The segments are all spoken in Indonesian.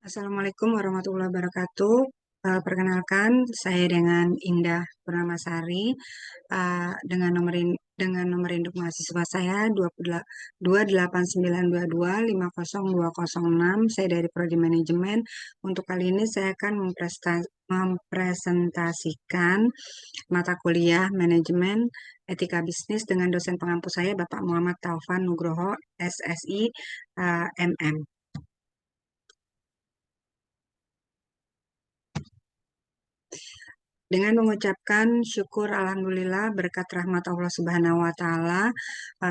Assalamualaikum warahmatullahi wabarakatuh. Perkenalkan, saya dengan Indah Purnamasari, dengan nomor induk mahasiswa saya 28922502006. Saya dari Prodi Manajemen. Untuk kali ini saya akan mempresentasikan mata kuliah Manajemen Etika Bisnis dengan dosen pengampu saya, Bapak Muhammad Taufan Nugroho, SSI, MM. Dengan mengucapkan syukur Alhamdulillah berkat rahmat Allah Subhanahu wa Ta'ala,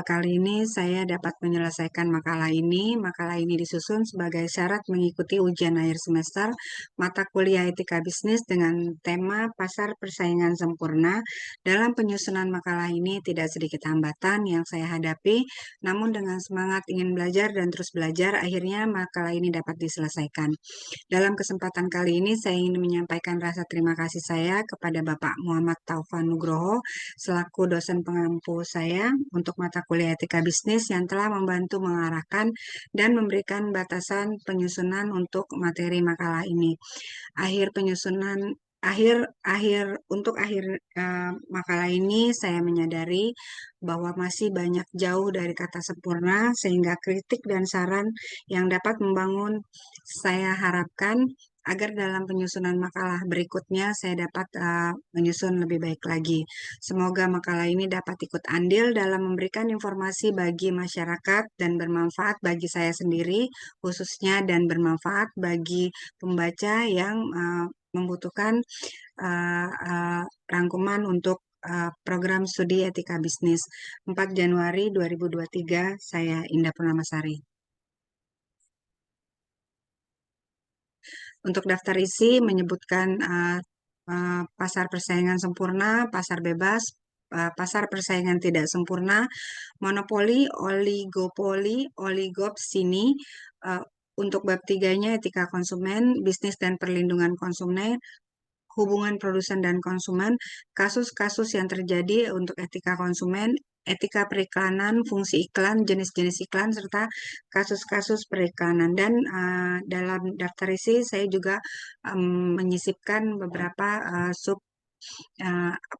kali ini saya dapat menyelesaikan makalah ini. Makalah ini disusun sebagai syarat mengikuti ujian akhir semester mata kuliah Etika Bisnis dengan tema Pasar Persaingan Sempurna. Dalam penyusunan makalah ini tidak sedikit hambatan yang saya hadapi, namun dengan semangat ingin belajar dan terus belajar, akhirnya makalah ini dapat diselesaikan. Dalam kesempatan kali ini, saya ingin menyampaikan rasa terima kasih saya kepada Bapak Muhammad Taufan Nugroho selaku dosen pengampu saya untuk mata kuliah Etika Bisnis yang telah membantu mengarahkan dan memberikan batasan penyusunan untuk materi makalah ini. Akhir penyusunan akhir akhir untuk akhir makalah ini saya menyadari bahwa masih banyak jauh dari kata sempurna sehingga kritik dan saran yang dapat membangun saya harapkan agar dalam penyusunan makalah berikutnya saya dapat menyusun lebih baik lagi. Semoga makalah ini dapat ikut andil dalam memberikan informasi bagi masyarakat dan bermanfaat bagi saya sendiri khususnya dan bermanfaat bagi pembaca yang membutuhkan rangkuman untuk program studi etika bisnis. 4 Januari 2023, saya Indah Purnamasari. Untuk daftar isi menyebutkan pasar persaingan sempurna, pasar bebas, pasar persaingan tidak sempurna, monopoli, oligopoli, oligopsini. Untuk bab 3-nya etika konsumen, bisnis dan perlindungan konsumen, hubungan produsen dan konsumen, kasus-kasus yang terjadi untuk etika konsumen, etika periklanan, fungsi iklan, jenis-jenis iklan, serta kasus-kasus periklanan. Dan dalam daftar isi saya juga menyisipkan beberapa sub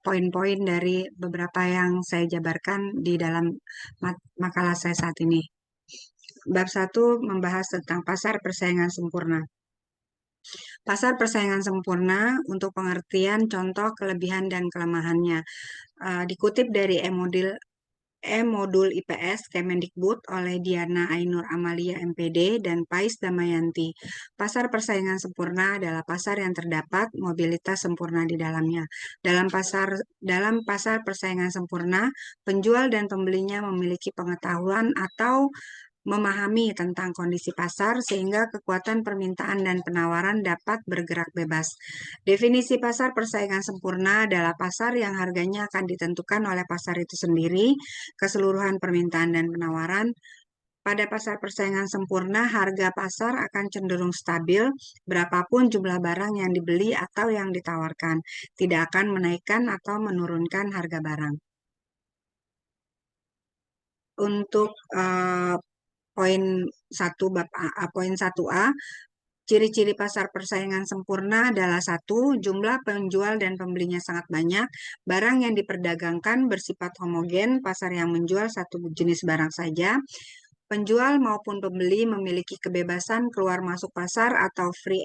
poin-poin dari beberapa yang saya jabarkan di dalam makalah saya saat ini. Bab 1 membahas tentang pasar persaingan sempurna. Pasar persaingan sempurna untuk pengertian contoh kelebihan dan kelemahannya. Dikutip dari E-Modul IPS Kemendikbud oleh Diana Ainur Amalia MPD dan Pais Damayanti. Pasar persaingan sempurna adalah pasar yang terdapat mobilitas sempurna di dalamnya. Dalam pasar persaingan sempurna, penjual dan pembelinya memiliki pengetahuan atau memahami tentang kondisi pasar sehingga kekuatan permintaan dan penawaran dapat bergerak bebas. Definisi pasar persaingan sempurna adalah pasar yang harganya akan ditentukan oleh pasar itu sendiri, keseluruhan permintaan dan penawaran. Pada pasar persaingan sempurna, harga pasar akan cenderung stabil, berapapun jumlah barang yang dibeli atau yang ditawarkan, tidak akan menaikkan atau menurunkan harga barang. Untuk poin 1 bab A, poin 1A, ciri-ciri pasar persaingan sempurna adalah 1, jumlah penjual dan pembelinya sangat banyak, barang yang diperdagangkan bersifat homogen, pasar yang menjual satu jenis barang saja, penjual maupun pembeli memiliki kebebasan keluar masuk pasar atau free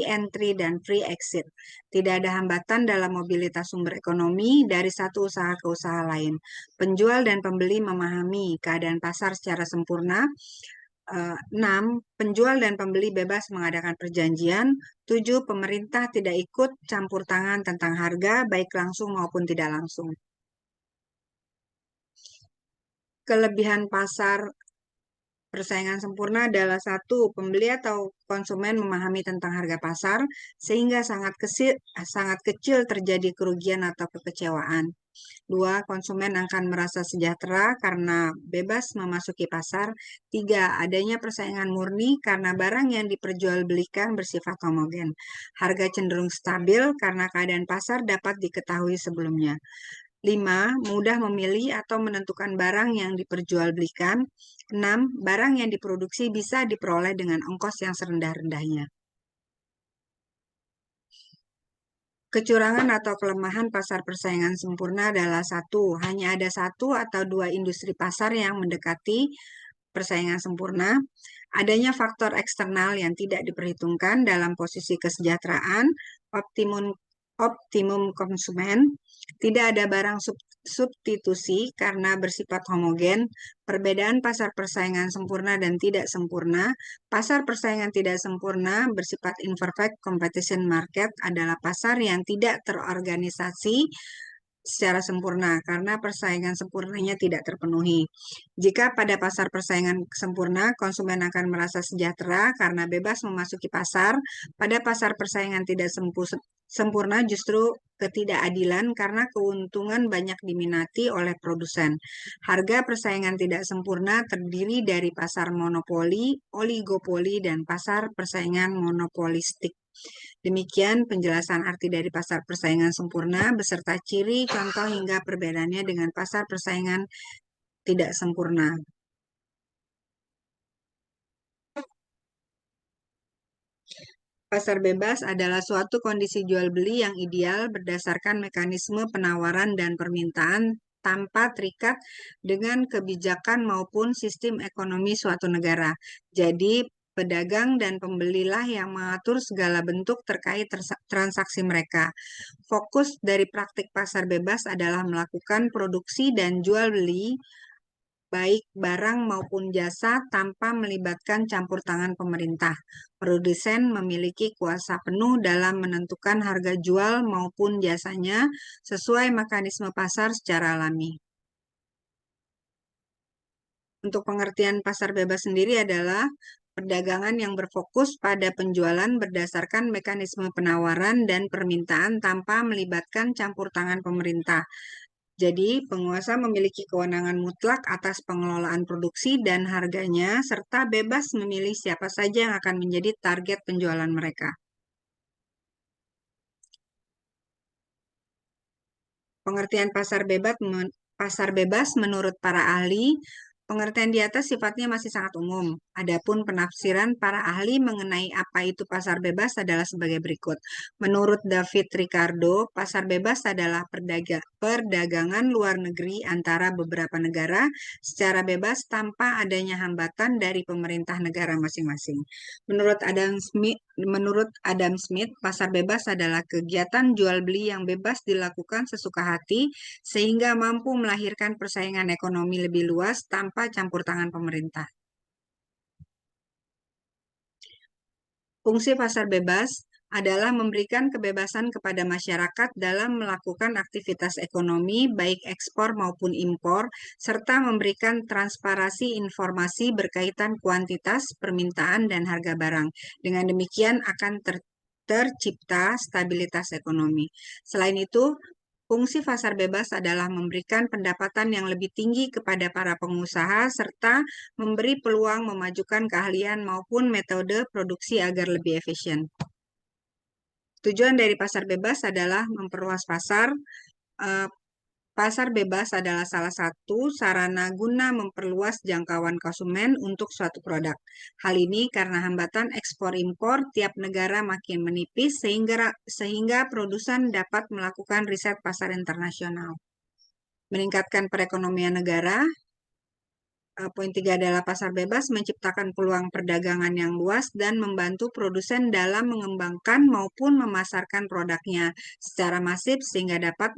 entry dan free exit. Tidak ada hambatan dalam mobilitas sumber ekonomi dari satu usaha ke usaha lain. Penjual dan pembeli memahami keadaan pasar secara sempurna. 6. Penjual dan pembeli bebas mengadakan perjanjian. 7. Pemerintah tidak ikut campur tangan tentang harga, baik langsung maupun tidak langsung. Kelebihan pasar persaingan sempurna adalah 1. Pembeli atau konsumen memahami tentang harga pasar, sehingga sangat kecil terjadi kerugian atau kekecewaan. 2. Konsumen akan merasa sejahtera karena bebas memasuki pasar. 3. Adanya persaingan murni karena barang yang diperjualbelikan bersifat homogen. Harga cenderung stabil karena keadaan pasar dapat diketahui sebelumnya. 5. Mudah memilih atau menentukan barang yang diperjualbelikan. 6. Barang yang diproduksi bisa diperoleh dengan ongkos yang serendah-rendahnya. Kecurangan atau kelemahan pasar persaingan sempurna adalah satu, hanya ada satu atau dua industri pasar yang mendekati persaingan sempurna. Adanya faktor eksternal yang tidak diperhitungkan dalam posisi kesejahteraan, optimum optimum konsumen, tidak ada barang substitusi karena bersifat homogen, perbedaan pasar persaingan sempurna dan tidak sempurna. Pasar persaingan tidak sempurna bersifat imperfect competition market adalah pasar yang tidak terorganisasi secara sempurna karena persaingan sempurnanya tidak terpenuhi. Jika pada pasar persaingan sempurna, konsumen akan merasa sejahtera karena bebas memasuki pasar. Pada pasar persaingan tidak sempurna justru ketidakadilan karena keuntungan banyak diminati oleh produsen. Harga persaingan tidak sempurna terdiri dari pasar monopoli, oligopoli, dan pasar persaingan monopolistik. Demikian penjelasan arti dari pasar persaingan sempurna beserta ciri, contoh, hingga perbedaannya dengan pasar persaingan tidak sempurna. Pasar bebas adalah suatu kondisi jual beli yang ideal berdasarkan mekanisme penawaran dan permintaan tanpa terikat dengan kebijakan maupun sistem ekonomi suatu negara. Jadi, pedagang dan pembelilah yang mengatur segala bentuk terkait transaksi mereka. Fokus dari praktik pasar bebas adalah melakukan produksi dan jual beli baik barang maupun jasa tanpa melibatkan campur tangan pemerintah. Produsen memiliki kuasa penuh dalam menentukan harga jual maupun jasanya sesuai mekanisme pasar secara alami. Untuk pengertian pasar bebas sendiri adalah perdagangan yang berfokus pada penjualan berdasarkan mekanisme penawaran dan permintaan tanpa melibatkan campur tangan pemerintah. Jadi, penguasa memiliki kewenangan mutlak atas pengelolaan produksi dan harganya, serta bebas memilih siapa saja yang akan menjadi target penjualan mereka. Pengertian pasar bebas menurut para ahli, pengertian di atas sifatnya masih sangat umum. Adapun penafsiran para ahli mengenai apa itu pasar bebas adalah sebagai berikut. Menurut David Ricardo, pasar bebas adalah perdagangan luar negeri antara beberapa negara secara bebas tanpa adanya hambatan dari pemerintah negara masing-masing. Menurut Adam Smith, pasar bebas adalah kegiatan jual beli yang bebas dilakukan sesuka hati sehingga mampu melahirkan persaingan ekonomi lebih luas tanpa campur tangan pemerintah. Fungsi pasar bebas adalah memberikan kebebasan kepada masyarakat dalam melakukan aktivitas ekonomi, baik ekspor maupun impor, serta memberikan transparansi informasi berkaitan kuantitas, permintaan, dan harga barang. Dengan demikian akan tercipta stabilitas ekonomi. Selain itu, fungsi pasar bebas adalah memberikan pendapatan yang lebih tinggi kepada para pengusaha serta memberi peluang memajukan keahlian maupun metode produksi agar lebih efisien. Tujuan dari pasar bebas adalah memperluas pasar. Pasar bebas adalah salah satu sarana guna memperluas jangkauan konsumen untuk suatu produk. Hal ini karena hambatan ekspor-impor tiap negara makin menipis sehingga produsen dapat melakukan riset pasar internasional. Meningkatkan perekonomian negara. Poin 3 adalah pasar bebas menciptakan peluang perdagangan yang luas dan membantu produsen dalam mengembangkan maupun memasarkan produknya secara masif sehingga dapat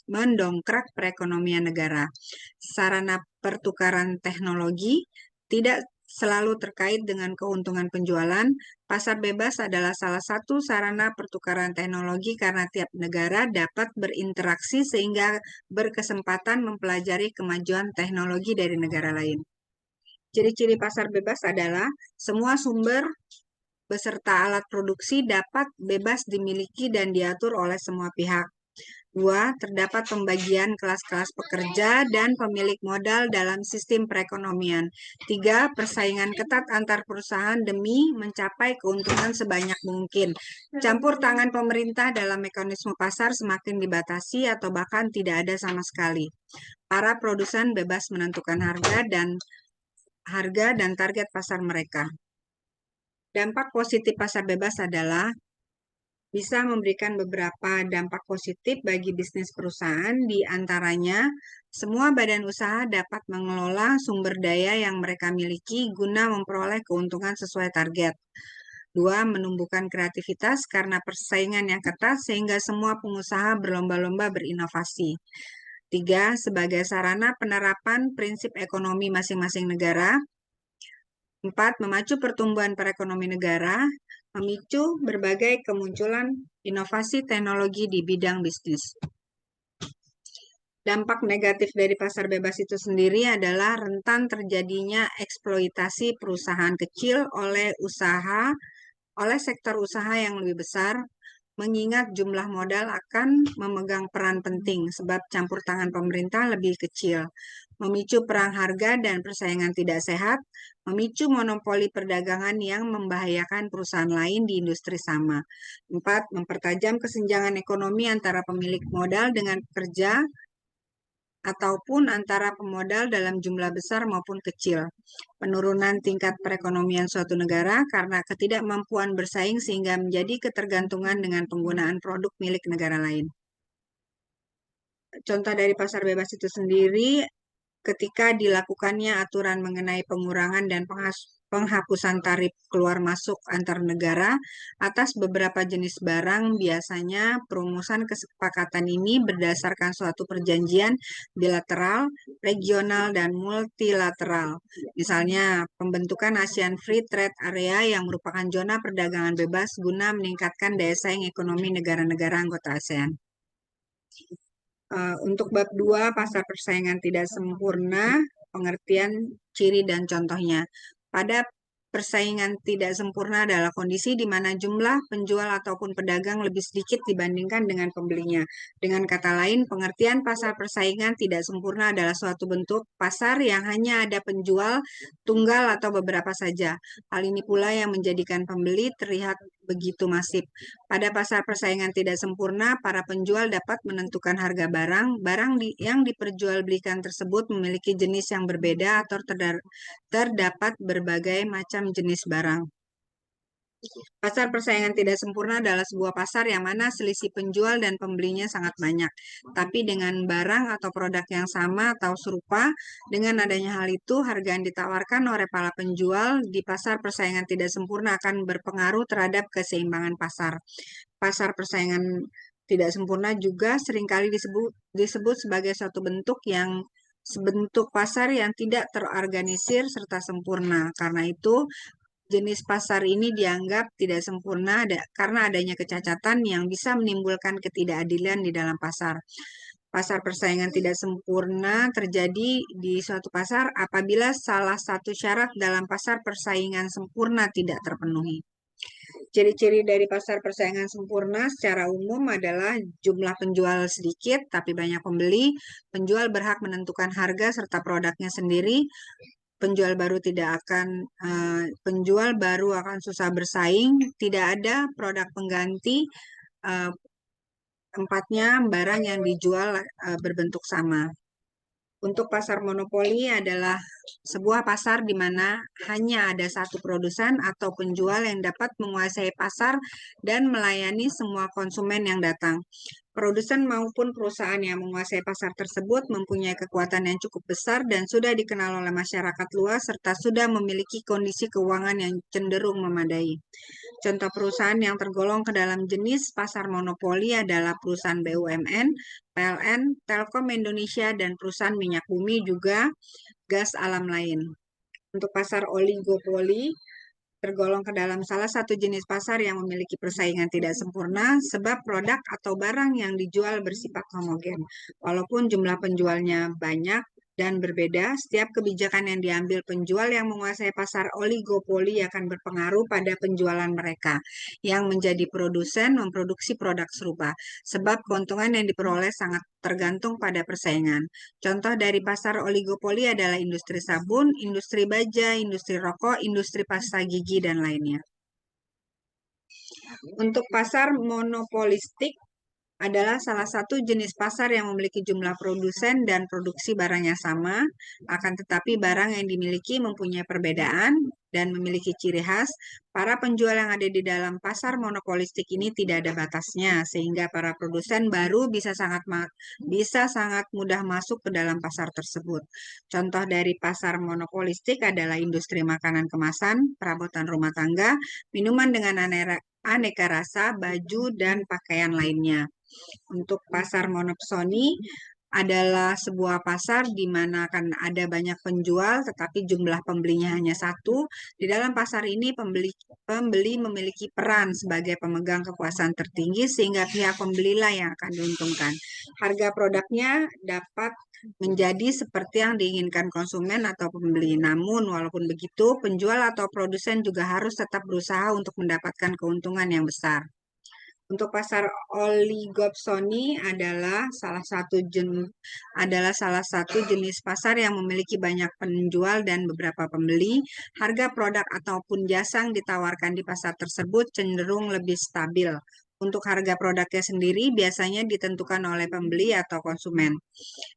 mendongkrak perekonomian negara. Sarana pertukaran teknologi tidak selalu terkait dengan keuntungan penjualan. Pasar bebas adalah salah satu sarana pertukaran teknologi karena tiap negara dapat berinteraksi sehingga berkesempatan mempelajari kemajuan teknologi dari negara lain. Ciri-ciri pasar bebas adalah semua sumber beserta alat produksi dapat bebas dimiliki dan diatur oleh semua pihak. 2. Terdapat pembagian kelas-kelas pekerja dan pemilik modal dalam sistem perekonomian. 3. Persaingan ketat antar perusahaan demi mencapai keuntungan sebanyak mungkin. Campur tangan pemerintah dalam mekanisme pasar semakin dibatasi atau bahkan tidak ada sama sekali. Para produsen bebas menentukan harga dan target pasar mereka. Dampak positif pasar bebas adalah bisa memberikan beberapa dampak positif bagi bisnis perusahaan, di antaranya semua badan usaha dapat mengelola sumber daya yang mereka miliki guna memperoleh keuntungan sesuai target. 2. Menumbuhkan kreativitas karena persaingan yang ketat sehingga semua pengusaha berlomba-lomba berinovasi. 3. Sebagai sarana penerapan prinsip ekonomi masing-masing negara. 4. Memacu pertumbuhan perekonomian negara, memicu berbagai kemunculan inovasi teknologi di bidang bisnis. Dampak negatif dari pasar bebas itu sendiri adalah rentan terjadinya eksploitasi perusahaan kecil oleh sektor usaha yang lebih besar, mengingat jumlah modal akan memegang peran penting sebab campur tangan pemerintah lebih kecil, memicu perang harga dan persaingan tidak sehat, memicu monopoli perdagangan yang membahayakan perusahaan lain di industri sama. 4. Mempertajam kesenjangan ekonomi antara pemilik modal dengan pekerja ataupun antara pemodal dalam jumlah besar maupun kecil. Penurunan tingkat perekonomian suatu negara karena ketidakmampuan bersaing sehingga menjadi ketergantungan dengan penggunaan produk milik negara lain. Contoh dari pasar bebas itu sendiri, ketika dilakukannya aturan mengenai pengurangan dan penghapusan tarif keluar masuk antar negara atas beberapa jenis barang, biasanya perumusan kesepakatan ini berdasarkan suatu perjanjian bilateral, regional, dan multilateral. Misalnya, pembentukan ASEAN Free Trade Area yang merupakan zona perdagangan bebas guna meningkatkan daya saing ekonomi negara-negara anggota ASEAN. Untuk bab 2, pasar persaingan tidak sempurna, pengertian ciri dan contohnya. Pada persaingan tidak sempurna adalah kondisi di mana jumlah penjual ataupun pedagang lebih sedikit dibandingkan dengan pembelinya. Dengan kata lain, pengertian pasar persaingan tidak sempurna adalah suatu bentuk pasar yang hanya ada penjual tunggal atau beberapa saja. Hal ini pula yang menjadikan pembeli terlihat begitu masif. Pada pasar persaingan tidak sempurna, para penjual dapat menentukan harga barang. Yang diperjualbelikan tersebut memiliki jenis yang berbeda atau terdapat berbagai macam jenis barang. Pasar persaingan tidak sempurna adalah sebuah pasar yang mana selisih penjual dan pembelinya sangat banyak. Tapi dengan barang atau produk yang sama atau serupa, dengan adanya hal itu, harga yang ditawarkan oleh para penjual di pasar persaingan tidak sempurna akan berpengaruh terhadap keseimbangan pasar. Pasar persaingan tidak sempurna juga seringkali disebut sebagai suatu sebentuk pasar yang tidak terorganisir serta sempurna. Karena itu, jenis pasar ini dianggap tidak sempurna karena adanya kecacatan yang bisa menimbulkan ketidakadilan di dalam pasar. Pasar persaingan tidak sempurna terjadi di suatu pasar apabila salah satu syarat dalam pasar persaingan sempurna tidak terpenuhi. Ciri-ciri dari pasar persaingan sempurna secara umum adalah jumlah penjual sedikit tapi banyak pembeli, penjual berhak menentukan harga serta produknya sendiri, penjual baru akan susah bersaing, tidak ada produk pengganti, empatnya barang yang dijual berbentuk sama. Untuk pasar monopoli adalah sebuah pasar di mana hanya ada satu produsen atau penjual yang dapat menguasai pasar dan melayani semua konsumen yang datang. Produsen maupun perusahaan yang menguasai pasar tersebut mempunyai kekuatan yang cukup besar dan sudah dikenal oleh masyarakat luas serta sudah memiliki kondisi keuangan yang cenderung memadai. Contoh perusahaan yang tergolong ke dalam jenis pasar monopoli adalah perusahaan BUMN, PLN, Telkom Indonesia, dan perusahaan minyak bumi juga gas alam lain. Untuk pasar oligopoli, tergolong ke dalam salah satu jenis pasar yang memiliki persaingan tidak sempurna sebab produk atau barang yang dijual bersifat homogen. Walaupun jumlah penjualnya banyak dan berbeda, setiap kebijakan yang diambil penjual yang menguasai pasar oligopoli akan berpengaruh pada penjualan mereka yang menjadi produsen memproduksi produk serupa, sebab keuntungan yang diperoleh sangat tergantung pada persaingan. Contoh dari pasar oligopoli adalah industri sabun, industri baja, industri rokok, industri pasta gigi, dan lainnya. Untuk pasar monopolistik adalah salah satu jenis pasar yang memiliki jumlah produsen dan produksi barang yang sama, akan tetapi barang yang dimiliki mempunyai perbedaan dan memiliki ciri khas. Para penjual yang ada di dalam pasar monopolistik ini tidak ada batasnya, sehingga para produsen baru bisa sangat mudah masuk ke dalam pasar tersebut. Contoh dari pasar monopolistik adalah industri makanan kemasan, perabotan rumah tangga, minuman dengan aneka rasa, baju, dan pakaian lainnya. Untuk pasar monopsoni adalah sebuah pasar di mana akan ada banyak penjual tetapi jumlah pembelinya hanya satu. Di dalam pasar ini pembeli memiliki peran sebagai pemegang kekuasaan tertinggi sehingga pihak pembelilah yang akan diuntungkan. Harga produknya dapat menjadi seperti yang diinginkan konsumen atau pembeli. Namun walaupun begitu, penjual atau produsen juga harus tetap berusaha untuk mendapatkan keuntungan yang besar. Untuk pasar oligopsoni adalah salah satu jenis pasar yang memiliki banyak penjual dan beberapa pembeli. Harga produk ataupun jasa yang ditawarkan di pasar tersebut cenderung lebih stabil. Untuk harga produknya sendiri biasanya ditentukan oleh pembeli atau konsumen.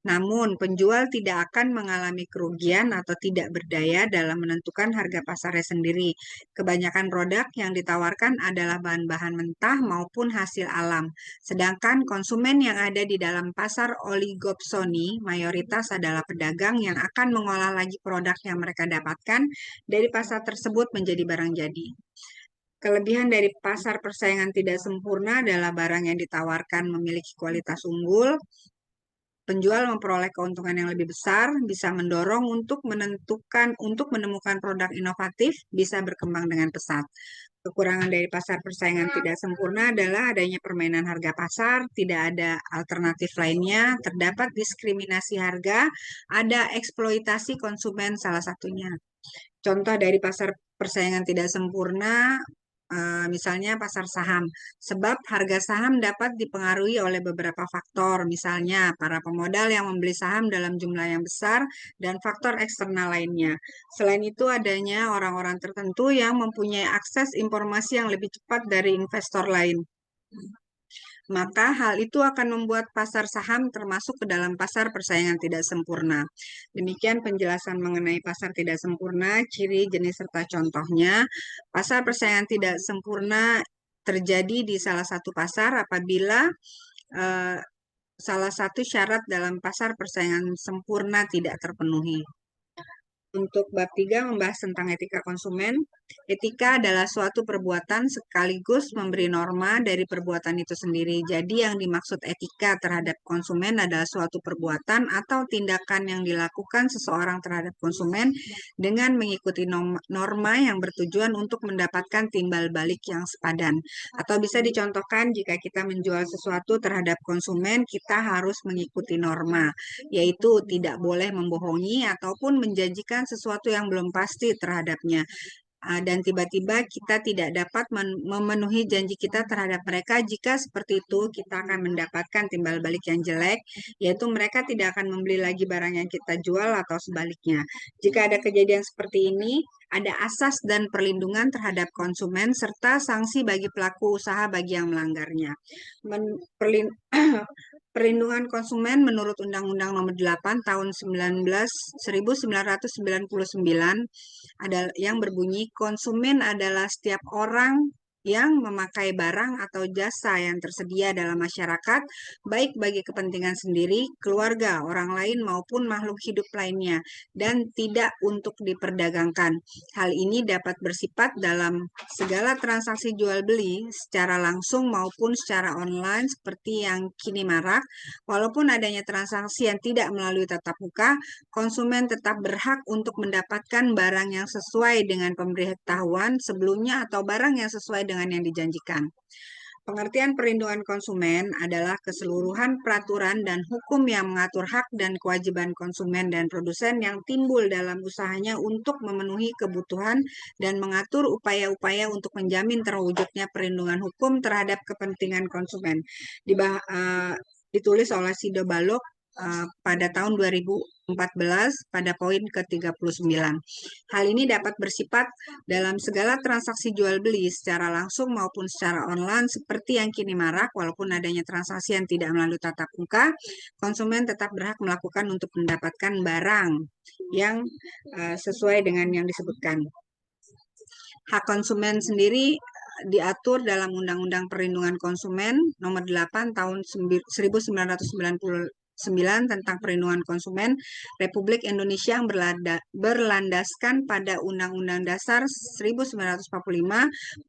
Namun, penjual tidak akan mengalami kerugian atau tidak berdaya dalam menentukan harga pasarnya sendiri. Kebanyakan produk yang ditawarkan adalah bahan-bahan mentah maupun hasil alam. Sedangkan konsumen yang ada di dalam pasar oligopsoni mayoritas adalah pedagang yang akan mengolah lagi produk yang mereka dapatkan dari pasar tersebut menjadi barang jadi. Kelebihan dari pasar persaingan tidak sempurna adalah barang yang ditawarkan memiliki kualitas unggul, penjual memperoleh keuntungan yang lebih besar, bisa mendorong untuk menemukan produk inovatif, bisa berkembang dengan pesat. Kekurangan dari pasar persaingan tidak sempurna adalah adanya permainan harga pasar, tidak ada alternatif lainnya, terdapat diskriminasi harga, ada eksploitasi konsumen salah satunya. Contoh dari pasar persaingan tidak sempurna, misalnya pasar saham. Sebab harga saham dapat dipengaruhi oleh beberapa faktor, misalnya para pemodal yang membeli saham dalam jumlah yang besar dan faktor eksternal lainnya. Selain itu adanya orang-orang tertentu yang mempunyai akses informasi yang lebih cepat dari investor lain. Maka hal itu akan membuat pasar saham termasuk ke dalam pasar persaingan tidak sempurna. Demikian penjelasan mengenai pasar tidak sempurna, ciri, jenis, serta contohnya. Pasar persaingan tidak sempurna terjadi di salah satu pasar apabila eh, salah satu syarat dalam pasar persaingan sempurna tidak terpenuhi. Untuk bab 3 membahas tentang etika konsumen. Etika adalah suatu perbuatan sekaligus memberi norma dari perbuatan itu sendiri. Jadi yang dimaksud etika terhadap konsumen adalah suatu perbuatan atau tindakan yang dilakukan seseorang terhadap konsumen dengan mengikuti norma yang bertujuan untuk mendapatkan timbal balik yang sepadan. Atau bisa dicontohkan jika kita menjual sesuatu terhadap konsumen, kita harus mengikuti norma, yaitu tidak boleh membohongi ataupun menjanjikan sesuatu yang belum pasti terhadapnya. Dan tiba-tiba kita tidak dapat memenuhi janji kita terhadap mereka. Jika seperti itu, kita akan mendapatkan timbal balik yang jelek, yaitu mereka tidak akan membeli lagi barang yang kita jual atau sebaliknya. Jika ada kejadian seperti ini, ada asas dan perlindungan terhadap konsumen serta sanksi bagi pelaku usaha bagi yang melanggarnya. Perlindungan konsumen menurut Undang-Undang Nomor 8 Tahun 1999 adalah yang berbunyi konsumen adalah setiap orang yang memakai barang atau jasa yang tersedia dalam masyarakat, baik bagi kepentingan sendiri, keluarga, orang lain, maupun makhluk hidup lainnya, dan tidak untuk diperdagangkan. Hal ini dapat bersifat dalam segala transaksi jual-beli secara langsung maupun secara online seperti yang kini marak. Walaupun adanya transaksi yang tidak melalui tatap muka, konsumen tetap berhak untuk mendapatkan barang yang sesuai dengan pemberitahuan sebelumnya atau barang yang sesuai dengan yang dijanjikan. Pengertian perlindungan konsumen adalah keseluruhan peraturan dan hukum yang mengatur hak dan kewajiban konsumen dan produsen yang timbul dalam usahanya untuk memenuhi kebutuhan dan mengatur upaya-upaya untuk menjamin terwujudnya perlindungan hukum terhadap kepentingan konsumen. Ditulis oleh Sido Balog pada tahun 2014 pada poin ke-39. Hal ini dapat bersifat dalam segala transaksi jual beli secara langsung maupun secara online seperti yang kini marak. Walaupun adanya transaksi yang tidak melalui tatap muka, konsumen tetap berhak melakukan untuk mendapatkan barang yang sesuai dengan yang disebutkan. Hak konsumen sendiri diatur dalam Undang-Undang Perlindungan Konsumen Nomor 8 Tahun 1999 tentang Perlindungan Konsumen Republik Indonesia yang berlandaskan pada Undang-Undang Dasar 1945,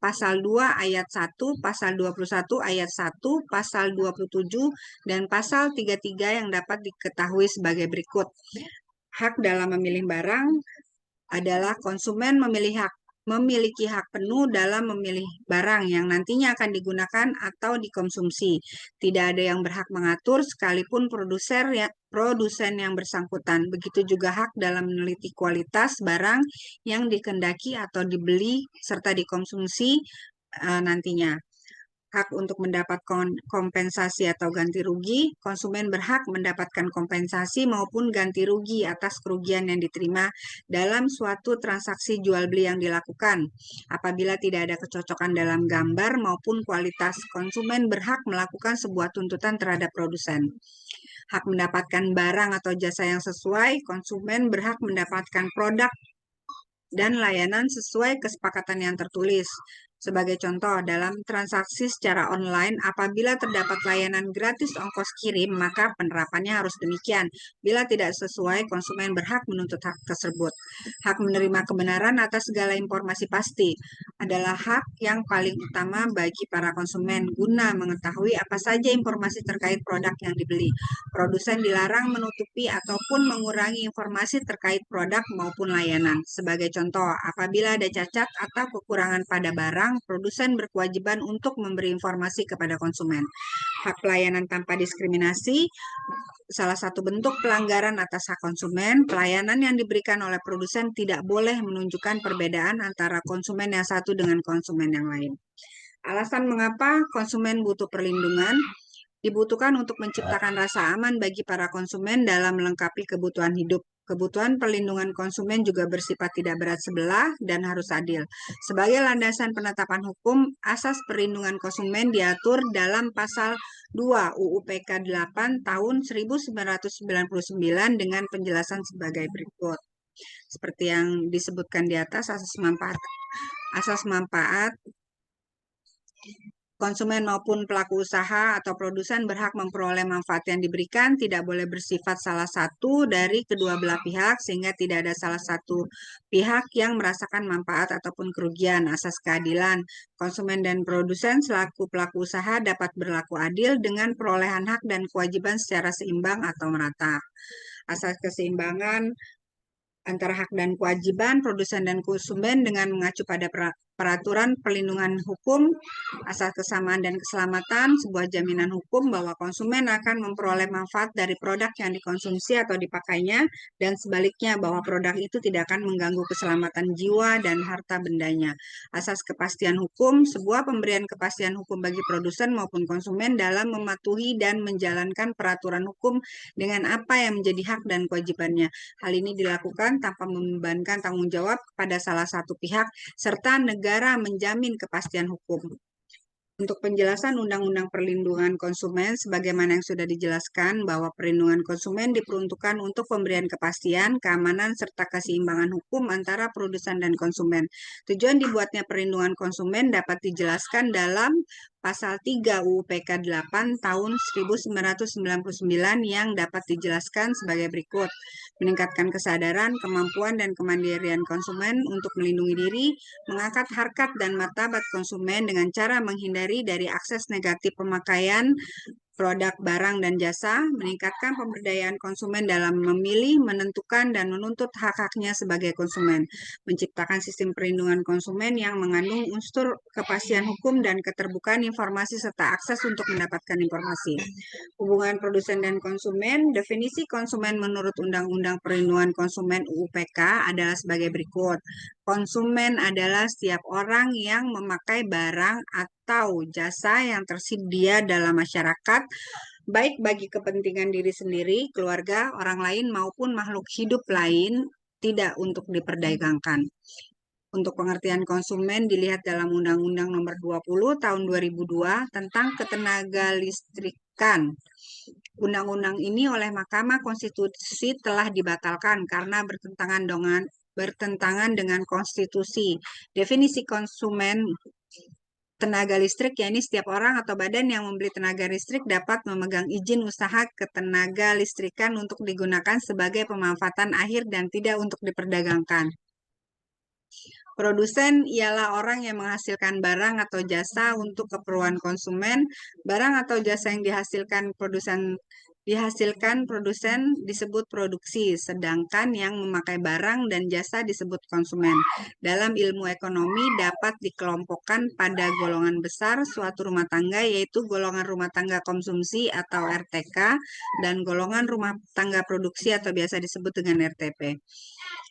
Pasal 2 Ayat 1, Pasal 21 Ayat 1, Pasal 27, dan Pasal 33 yang dapat diketahui sebagai berikut. Hak dalam memilih barang adalah konsumen memiliki hak penuh dalam memilih barang yang nantinya akan digunakan atau dikonsumsi. Tidak ada yang berhak mengatur sekalipun produsen yang bersangkutan. Begitu juga hak dalam meneliti kualitas barang yang dikehendaki atau dibeli serta dikonsumsi nantinya. Hak untuk mendapat kompensasi atau ganti rugi, konsumen berhak mendapatkan kompensasi maupun ganti rugi atas kerugian yang diterima dalam suatu transaksi jual beli yang dilakukan. Apabila tidak ada kecocokan dalam gambar maupun kualitas, konsumen berhak melakukan sebuah tuntutan terhadap produsen. Hak mendapatkan barang atau jasa yang sesuai, konsumen berhak mendapatkan produk dan layanan sesuai kesepakatan yang tertulis. Sebagai contoh, dalam transaksi secara online, apabila terdapat layanan gratis ongkos kirim, maka penerapannya harus demikian. Bila tidak sesuai, konsumen berhak menuntut hak tersebut. Hak menerima kebenaran atas segala informasi pasti adalah hak yang paling utama bagi para konsumen guna mengetahui apa saja informasi terkait produk yang dibeli. Produsen dilarang menutupi ataupun mengurangi informasi terkait produk maupun layanan. Sebagai contoh, apabila ada cacat atau kekurangan pada barang, produsen berkewajiban untuk memberi informasi kepada konsumen. Hak pelayanan tanpa diskriminasi, salah satu bentuk pelanggaran atas hak konsumen, pelayanan yang diberikan oleh produsen tidak boleh menunjukkan perbedaan antara konsumen yang satu dengan konsumen yang lain. Alasan mengapa konsumen butuh perlindungan dibutuhkan untuk menciptakan rasa aman bagi para konsumen dalam melengkapi kebutuhan hidup. Kebutuhan perlindungan konsumen juga bersifat tidak berat sebelah dan harus adil. Sebagai landasan penetapan hukum, asas perlindungan konsumen diatur dalam Pasal 2 UU PK 8 tahun 1999 dengan penjelasan sebagai berikut. Seperti yang disebutkan di atas, asas manfaat konsumen maupun pelaku usaha atau produsen berhak memperoleh manfaat yang diberikan, tidak boleh bersifat salah satu dari kedua belah pihak, sehingga tidak ada salah satu pihak yang merasakan manfaat ataupun kerugian. Asas keadilan, konsumen dan produsen selaku pelaku usaha dapat berlaku adil dengan perolehan hak dan kewajiban secara seimbang atau merata. Asas keseimbangan antara hak dan kewajiban produsen dan konsumen dengan mengacu pada peraturan perlindungan hukum, asas kesamaan dan keselamatan, sebuah jaminan hukum bahwa konsumen akan memperoleh manfaat dari produk yang dikonsumsi atau dipakainya, dan sebaliknya bahwa produk itu tidak akan mengganggu keselamatan jiwa dan harta bendanya. Asas kepastian hukum, sebuah pemberian kepastian hukum bagi produsen maupun konsumen dalam mematuhi dan menjalankan peraturan hukum dengan apa yang menjadi hak dan kewajibannya. Hal ini dilakukan tanpa membebankan tanggung jawab kepada salah satu pihak, serta negara menjamin kepastian hukum. Untuk penjelasan Undang-Undang Perlindungan Konsumen, sebagaimana yang sudah dijelaskan bahwa perlindungan konsumen diperuntukkan untuk pemberian kepastian, keamanan, serta keseimbangan hukum antara produsen dan konsumen. Tujuan dibuatnya perlindungan konsumen dapat dijelaskan dalam Pasal 3 UU PK 8 tahun 1999 yang dapat dijelaskan sebagai berikut. Meningkatkan kesadaran, kemampuan, dan kemandirian konsumen untuk melindungi diri, mengangkat harkat dan martabat konsumen dengan cara menghindari dari akses negatif pemakaian produk, barang, dan jasa, meningkatkan pemberdayaan konsumen dalam memilih, menentukan, dan menuntut hak-haknya sebagai konsumen, menciptakan sistem perlindungan konsumen yang mengandung unsur kepastian hukum dan keterbukaan informasi serta akses untuk mendapatkan informasi. Hubungan produsen dan konsumen, definisi konsumen menurut Undang-Undang Perlindungan Konsumen UU-PK adalah sebagai berikut. Konsumen adalah setiap orang yang memakai barang atau jasa yang tersedia dalam masyarakat, baik bagi kepentingan diri sendiri, keluarga, orang lain, maupun makhluk hidup lain, tidak untuk diperdagangkan. Untuk pengertian konsumen dilihat dalam Undang-Undang Nomor 20 Tahun 2002 tentang ketenaga listrikan. Undang-undang ini oleh Mahkamah Konstitusi telah dibatalkan karena bertentangan dengan konstitusi. Definisi konsumen tenaga listrik, yakni setiap orang atau badan yang membeli tenaga listrik dapat memegang izin usaha ketenaga listrikan untuk digunakan sebagai pemanfaatan akhir dan tidak untuk diperdagangkan. Produsen ialah orang yang menghasilkan barang atau jasa untuk keperluan konsumen. Barang atau jasa yang dihasilkan produsen disebut produksi, sedangkan yang memakai barang dan jasa disebut konsumen. Dalam ilmu ekonomi dapat dikelompokkan pada golongan besar suatu rumah tangga, yaitu golongan rumah tangga konsumsi atau RTK dan golongan rumah tangga produksi atau biasa disebut dengan RTP.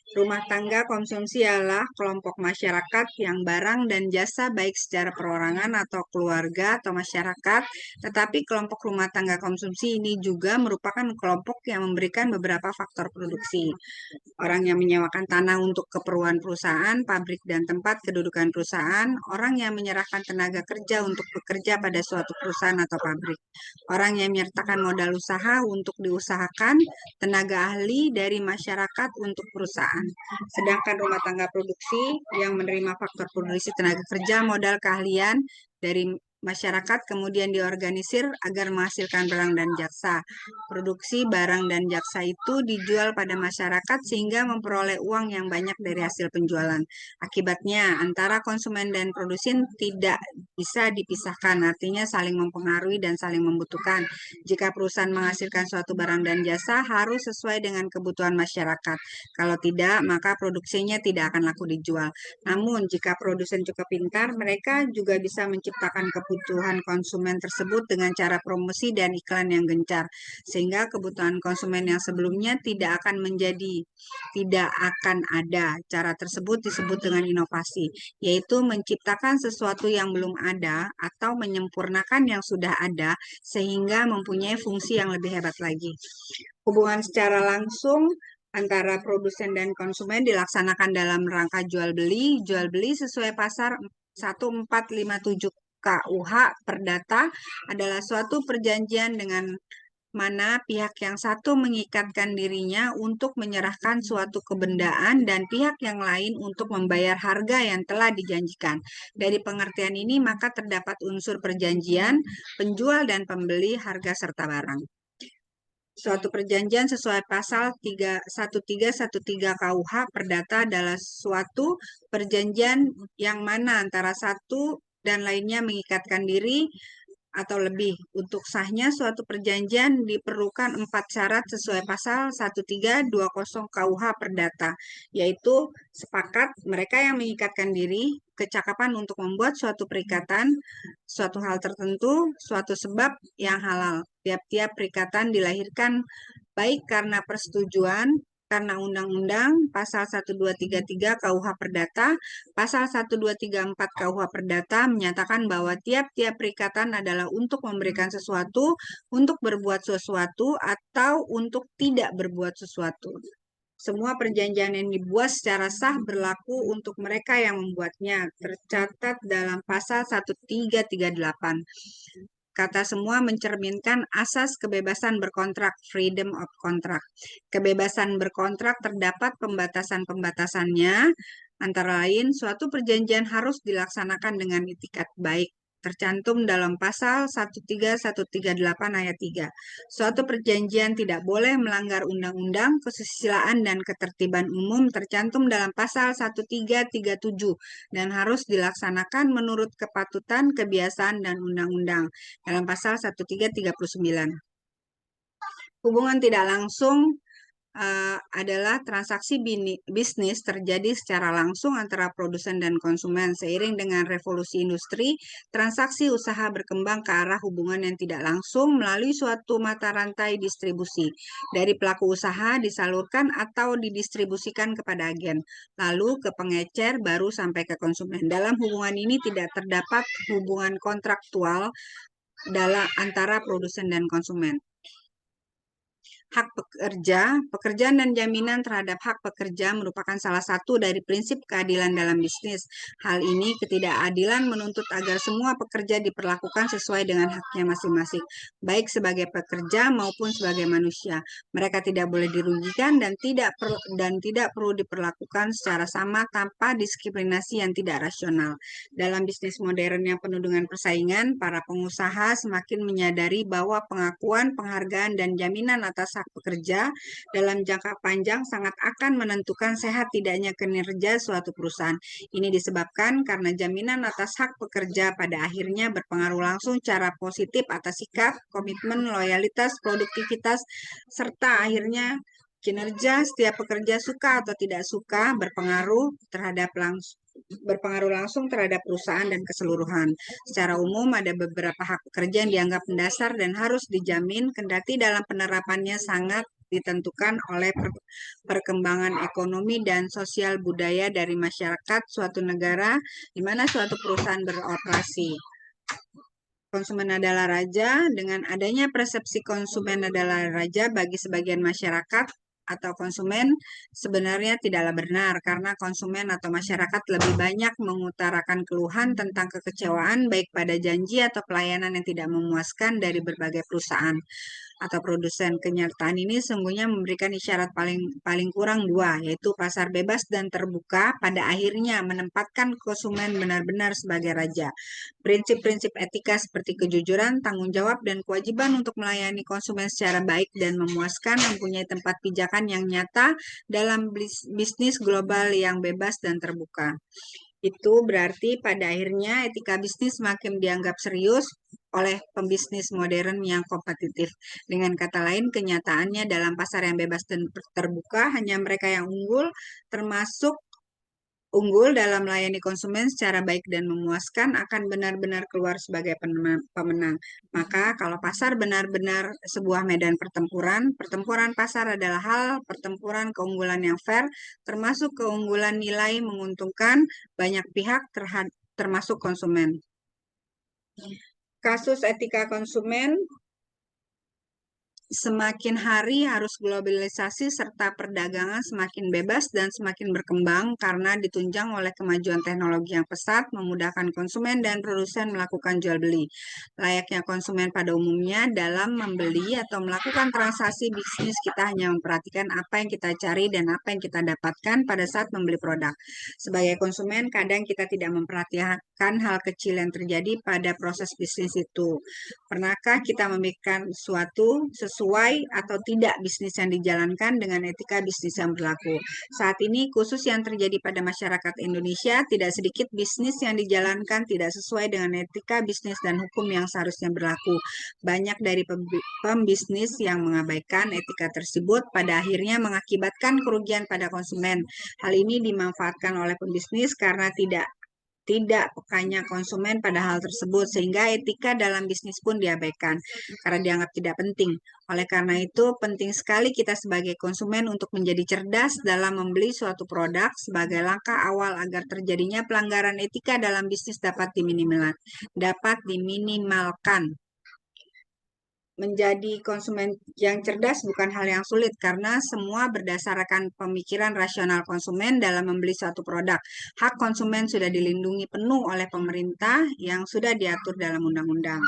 Rumah tangga konsumsi adalah kelompok masyarakat yang barang dan jasa baik secara perorangan atau keluarga atau masyarakat, tetapi kelompok rumah tangga konsumsi ini juga merupakan kelompok yang memberikan beberapa faktor produksi. Orang yang menyewakan tanah untuk keperluan perusahaan, pabrik, dan tempat kedudukan perusahaan, orang yang menyerahkan tenaga kerja untuk bekerja pada suatu perusahaan atau pabrik, orang yang menyertakan modal usaha untuk diusahakan, tenaga ahli dari masyarakat untuk perusahaan. Sedangkan rumah tangga produksi yang menerima faktor produksi tenaga kerja, modal, keahlian dari masyarakat kemudian diorganisir agar menghasilkan barang dan jasa. Produksi barang dan jasa itu dijual pada masyarakat sehingga memperoleh uang yang banyak dari hasil penjualan. Akibatnya antara konsumen dan produsen tidak bisa dipisahkan, artinya saling mempengaruhi dan saling membutuhkan. Jika perusahaan menghasilkan suatu barang dan jasa harus sesuai dengan kebutuhan masyarakat. Kalau tidak, maka produksinya tidak akan laku dijual. Namun, jika produsen cukup pintar, mereka juga bisa menciptakan kebutuhan konsumen tersebut dengan cara promosi dan iklan yang gencar, sehingga kebutuhan konsumen yang sebelumnya tidak akan ada. Cara tersebut disebut dengan inovasi, yaitu menciptakan sesuatu yang belum ada atau menyempurnakan yang sudah ada sehingga mempunyai fungsi yang lebih hebat lagi. Hubungan secara langsung antara produsen dan konsumen dilaksanakan dalam rangka jual beli. Jual beli sesuai pasar 1457 KUH Perdata adalah suatu perjanjian dengan mana pihak yang satu mengikatkan dirinya untuk menyerahkan suatu kebendaan dan pihak yang lain untuk membayar harga yang telah dijanjikan. Dari pengertian ini maka terdapat unsur perjanjian, penjual dan pembeli, harga serta barang. Suatu perjanjian sesuai pasal 1313 KUH Perdata adalah suatu perjanjian yang mana antara satu dan lainnya mengikatkan diri atau lebih. Untuk sahnya suatu perjanjian diperlukan 4 syarat sesuai pasal 1320 KUH Perdata, yaitu sepakat, mereka yang mengikatkan diri, kecakapan untuk membuat suatu perikatan, suatu hal tertentu, suatu sebab yang halal. Tiap-tiap perikatan dilahirkan baik karena persetujuan, karena undang-undang, pasal 1233 KUH Perdata, pasal 1234 KUH Perdata menyatakan bahwa tiap-tiap perikatan adalah untuk memberikan sesuatu, untuk berbuat sesuatu, atau untuk tidak berbuat sesuatu. Semua perjanjian yang dibuat secara sah berlaku untuk mereka yang membuatnya, tercatat dalam pasal 1338. Kata semua mencerminkan asas kebebasan berkontrak, freedom of contract. Kebebasan berkontrak terdapat pembatasan-pembatasannya, antara lain suatu perjanjian harus dilaksanakan dengan itikat baik, tercantum dalam pasal 13138 ayat 3. Suatu perjanjian tidak boleh melanggar undang-undang, kesusilaan, dan ketertiban umum tercantum dalam pasal 1337 dan harus dilaksanakan menurut kepatutan, kebiasaan, dan undang-undang dalam pasal 1339. Hubungan tidak langsung adalah transaksi bisnis terjadi secara langsung antara produsen dan konsumen. Seiring dengan revolusi industri, transaksi usaha berkembang ke arah hubungan yang tidak langsung melalui suatu mata rantai distribusi. Dari pelaku usaha disalurkan atau didistribusikan kepada agen, lalu ke pengecer, baru sampai ke konsumen. Dalam hubungan ini tidak terdapat hubungan kontraktual dalam antara produsen dan konsumen. Hak pekerja, pekerjaan dan jaminan terhadap hak pekerja merupakan salah satu dari prinsip keadilan dalam bisnis. Hal ini ketidakadilan menuntut agar semua pekerja diperlakukan sesuai dengan haknya masing-masing, baik sebagai pekerja maupun sebagai manusia. Mereka tidak boleh dirugikan dan tidak perlu diperlakukan secara sama tanpa diskriminasi yang tidak rasional. Dalam bisnis modern yang penuh dengan persaingan, para pengusaha semakin menyadari bahwa pengakuan, penghargaan, dan jaminan atas hak pekerja dalam jangka panjang sangat akan menentukan sehat tidaknya kinerja suatu perusahaan. Ini disebabkan karena jaminan atas hak pekerja pada akhirnya berpengaruh langsung secara positif atas sikap, komitmen, loyalitas, produktivitas, serta akhirnya kinerja setiap pekerja suka atau tidak suka berpengaruh langsung terhadap perusahaan dan keseluruhan. Secara umum, ada beberapa hak pekerja yang dianggap mendasar dan harus dijamin, kendati dalam penerapannya sangat ditentukan oleh perkembangan ekonomi dan sosial budaya dari masyarakat suatu negara di mana suatu perusahaan beroperasi. Konsumen adalah raja. Dengan adanya persepsi konsumen adalah raja bagi sebagian masyarakat atau konsumen sebenarnya tidaklah benar, karena konsumen atau masyarakat lebih banyak mengutarakan keluhan tentang kekecewaan baik pada janji atau pelayanan yang tidak memuaskan dari berbagai perusahaan atau produsen. Kenyataan ini sungguhnya memberikan isyarat paling kurang dua, yaitu pasar bebas dan terbuka pada akhirnya menempatkan konsumen benar-benar sebagai raja. Prinsip-prinsip etika seperti kejujuran, tanggung jawab, dan kewajiban untuk melayani konsumen secara baik dan memuaskan mempunyai tempat pijakan yang nyata dalam bisnis global yang bebas dan terbuka. Itu berarti pada akhirnya etika bisnis semakin dianggap serius oleh pembisnis modern yang kompetitif. Dengan kata lain, kenyataannya dalam pasar yang bebas dan terbuka, hanya mereka yang unggul dalam melayani konsumen secara baik dan memuaskan akan benar-benar keluar sebagai pemenang. Maka kalau pasar benar-benar sebuah medan pertempuran pasar adalah hal pertempuran keunggulan yang fair, termasuk keunggulan nilai menguntungkan banyak pihak termasuk konsumen. Kasus etika konsumen. Semakin hari arus globalisasi serta perdagangan semakin bebas dan semakin berkembang karena ditunjang oleh kemajuan teknologi yang pesat, memudahkan konsumen dan produsen melakukan jual beli. Layaknya konsumen pada umumnya, dalam membeli atau melakukan transaksi bisnis, kita hanya memperhatikan apa yang kita cari dan apa yang kita dapatkan pada saat membeli produk. Sebagai konsumen, kadang kita tidak memperhatikan hal kecil yang terjadi pada proses bisnis itu. Pernahkah kita memikirkan sesuatu sesuai atau tidak bisnis yang dijalankan dengan etika bisnis yang berlaku? Saat ini, khusus yang terjadi pada masyarakat Indonesia, tidak sedikit bisnis yang dijalankan tidak sesuai dengan etika bisnis dan hukum yang seharusnya berlaku. Banyak dari pembisnis yang mengabaikan etika tersebut pada akhirnya mengakibatkan kerugian pada konsumen. Hal ini dimanfaatkan oleh pembisnis karena tidak pekanya konsumen pada hal tersebut, sehingga etika dalam bisnis pun diabaikan karena dianggap tidak penting. Oleh karena itu, penting sekali kita sebagai konsumen untuk menjadi cerdas dalam membeli suatu produk sebagai langkah awal agar terjadinya pelanggaran etika dalam bisnis dapat diminimalkan. Menjadi konsumen yang cerdas bukan hal yang sulit karena semua berdasarkan pemikiran rasional konsumen dalam membeli suatu produk. Hak konsumen sudah dilindungi penuh oleh pemerintah yang sudah diatur dalam undang-undang.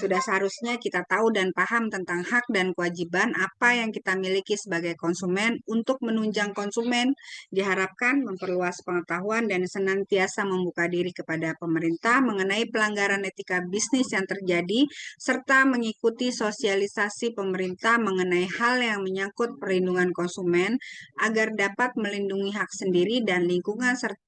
Sudah seharusnya kita tahu dan paham tentang hak dan kewajiban apa yang kita miliki sebagai konsumen. Untuk menunjang konsumen, diharapkan memperluas pengetahuan dan senantiasa membuka diri kepada pemerintah mengenai pelanggaran etika bisnis yang terjadi, serta mengikuti sosialisasi pemerintah mengenai hal yang menyangkut perlindungan konsumen agar dapat melindungi hak sendiri dan lingkungan serta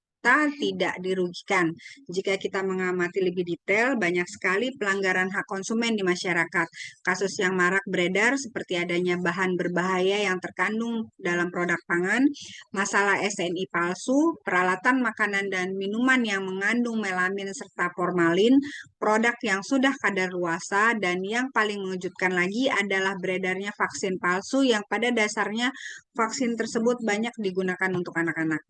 tidak dirugikan. Jika kita mengamati lebih detail, banyak sekali pelanggaran hak konsumen di masyarakat. Kasus yang marak beredar seperti adanya bahan berbahaya yang terkandung dalam produk pangan, masalah SNI palsu, peralatan makanan dan minuman yang mengandung melamin serta formalin, produk yang sudah kadaluarsa, dan yang paling mengejutkan lagi adalah beredarnya vaksin palsu yang pada dasarnya vaksin tersebut banyak digunakan untuk anak-anak.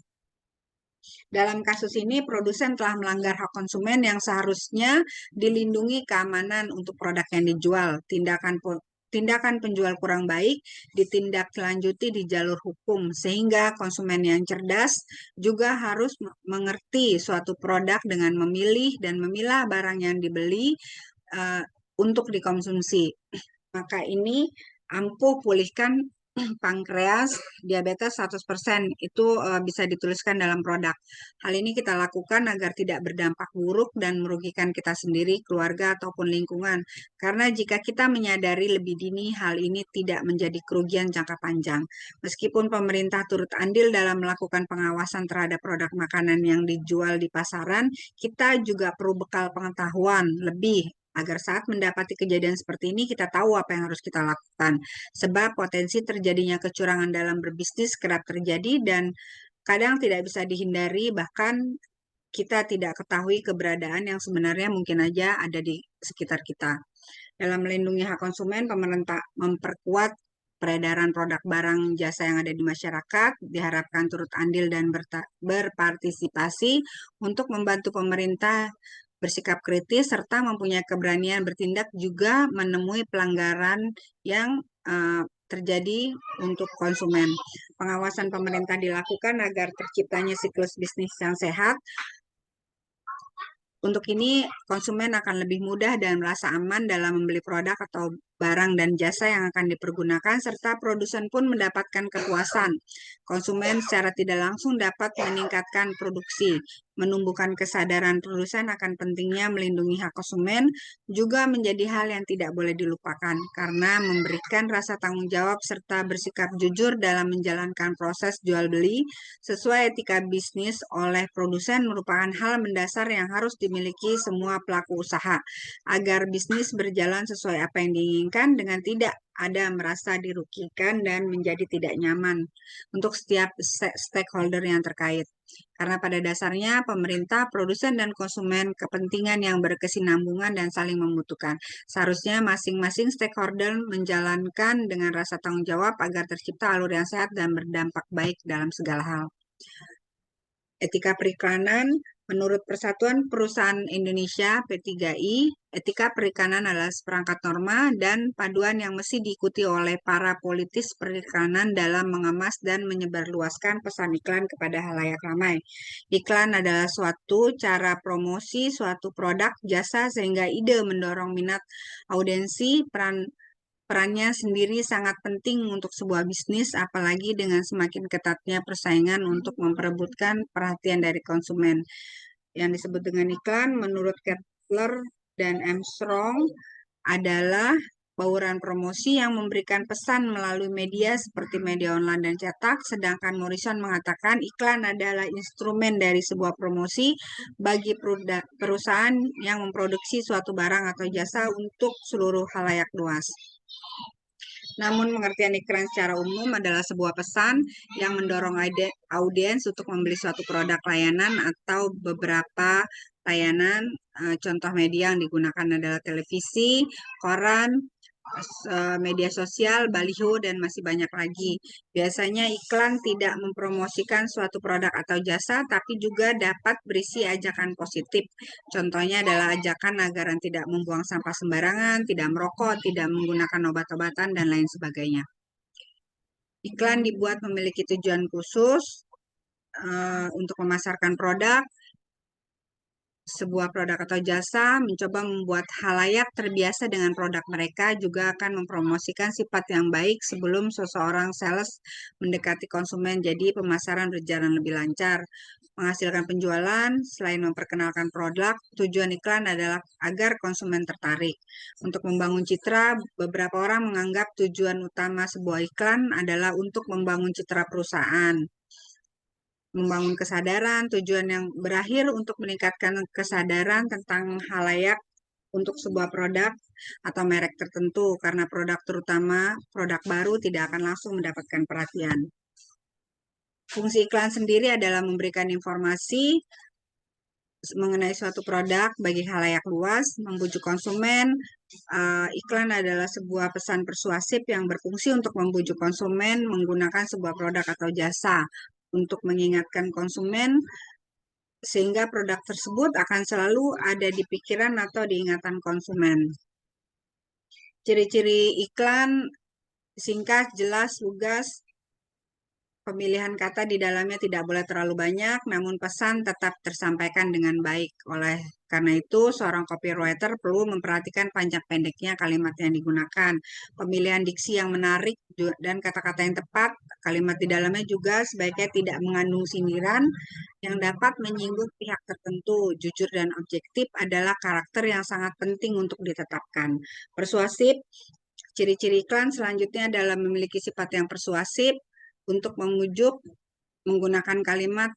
Dalam kasus ini, produsen telah melanggar hak konsumen yang seharusnya dilindungi keamanan untuk produk yang dijual. Tindakan penjual kurang baik ditindaklanjuti di jalur hukum, sehingga konsumen yang cerdas juga harus mengerti suatu produk dengan memilih dan memilah barang yang dibeli uh, untuk dikonsumsi. Maka ini ampuh pulihkan pankreas, diabetes 100% itu bisa dituliskan dalam produk. Hal ini kita lakukan agar tidak berdampak buruk dan merugikan kita sendiri, keluarga, ataupun lingkungan. Karena jika kita menyadari lebih dini, hal ini tidak menjadi kerugian jangka panjang. Meskipun pemerintah turut andil dalam melakukan pengawasan terhadap produk makanan yang dijual di pasaran, kita juga perlu bekal pengetahuan lebih agar saat mendapati kejadian seperti ini kita tahu apa yang harus kita lakukan. Sebab potensi terjadinya kecurangan dalam berbisnis kerap terjadi dan kadang tidak bisa dihindari, bahkan kita tidak ketahui keberadaan yang sebenarnya mungkin aja ada di sekitar kita. Dalam melindungi hak konsumen, pemerintah memperkuat peredaran produk barang jasa yang ada di masyarakat, diharapkan turut andil dan berpartisipasi untuk membantu pemerintah bersikap kritis serta mempunyai keberanian bertindak juga menemui pelanggaran yang terjadi untuk konsumen. Pengawasan pemerintah dilakukan agar terciptanya siklus bisnis yang sehat. Untuk ini, konsumen akan lebih mudah dan merasa aman dalam membeli produk atau barang dan jasa yang akan dipergunakan, serta produsen pun mendapatkan kepuasan. Konsumen secara tidak langsung dapat meningkatkan produksi, menumbuhkan kesadaran produsen akan pentingnya melindungi hak konsumen, juga menjadi hal yang tidak boleh dilupakan, karena memberikan rasa tanggung jawab serta bersikap jujur dalam menjalankan proses jual-beli sesuai etika bisnis oleh produsen merupakan hal mendasar yang harus dimiliki semua pelaku usaha agar bisnis berjalan sesuai apa yang diinginkan dengan tidak ada merasa dirugikan dan menjadi tidak nyaman untuk setiap stakeholder yang terkait. Karena pada dasarnya pemerintah, produsen, dan konsumen kepentingan yang berkesinambungan dan saling membutuhkan. Seharusnya masing-masing stakeholder menjalankan dengan rasa tanggung jawab agar tercipta alur yang sehat dan berdampak baik dalam segala hal. Etika periklanan, menurut Persatuan Perusahaan Indonesia (P3I), etika periklanan adalah seperangkat norma dan paduan yang mesti diikuti oleh para politis periklanan dalam mengemas dan menyebarluaskan pesan iklan kepada halayak ramai. Iklan adalah suatu cara promosi suatu produk, jasa, sehingga ide mendorong minat audiensi. Perannya sendiri sangat penting untuk sebuah bisnis, apalagi dengan semakin ketatnya persaingan untuk memperebutkan perhatian dari konsumen. Yang disebut dengan iklan, menurut Kepler dan Armstrong, adalah bauran promosi yang memberikan pesan melalui media seperti media online dan cetak, sedangkan Morrison mengatakan iklan adalah instrumen dari sebuah promosi bagi perusahaan yang memproduksi suatu barang atau jasa untuk seluruh khalayak luas. Namun pengertian iklan secara umum adalah sebuah pesan yang mendorong audiens untuk membeli suatu produk layanan atau beberapa layanan. Contoh media yang digunakan adalah televisi, koran, media sosial, baliho, dan masih banyak lagi. Biasanya iklan tidak mempromosikan suatu produk atau jasa, tapi juga dapat berisi ajakan positif. Contohnya adalah ajakan agar tidak membuang sampah sembarangan, tidak merokok, tidak menggunakan obat-obatan, dan lain sebagainya. Iklan dibuat memiliki tujuan khusus untuk memasarkan produk, sebuah produk atau jasa, mencoba membuat khalayak terbiasa dengan produk mereka, juga akan mempromosikan sifat yang baik sebelum seseorang sales mendekati konsumen. Jadi pemasaran berjalan lebih lancar, menghasilkan penjualan. Selain memperkenalkan produk, tujuan iklan adalah agar konsumen tertarik. Untuk membangun citra, beberapa orang menganggap tujuan utama sebuah iklan adalah untuk membangun citra perusahaan, membangun kesadaran, tujuan yang berakhir untuk meningkatkan kesadaran tentang khalayak untuk sebuah produk atau merek tertentu, karena produk, terutama produk baru, tidak akan langsung mendapatkan perhatian. Fungsi iklan sendiri adalah memberikan informasi mengenai suatu produk bagi khalayak luas, membujuk konsumen. Iklan adalah sebuah pesan persuasif yang berfungsi untuk membujuk konsumen menggunakan sebuah produk atau jasa untuk mengingatkan konsumen, sehingga produk tersebut akan selalu ada di pikiran atau diingatan konsumen. Ciri-ciri iklan: singkat, jelas, lugas. Pemilihan kata di dalamnya tidak boleh terlalu banyak, namun pesan tetap tersampaikan dengan baik. Oleh karena itu, seorang copywriter perlu memperhatikan panjang pendeknya kalimat yang digunakan, pemilihan diksi yang menarik, dan kata-kata yang tepat. Kalimat di dalamnya juga sebaiknya tidak mengandung sindiran yang dapat menyinggung pihak tertentu. Jujur dan objektif adalah karakter yang sangat penting untuk ditetapkan. Persuasif. Ciri-ciri iklan selanjutnya adalah memiliki sifat yang persuasif, untuk memujuk, menggunakan kalimat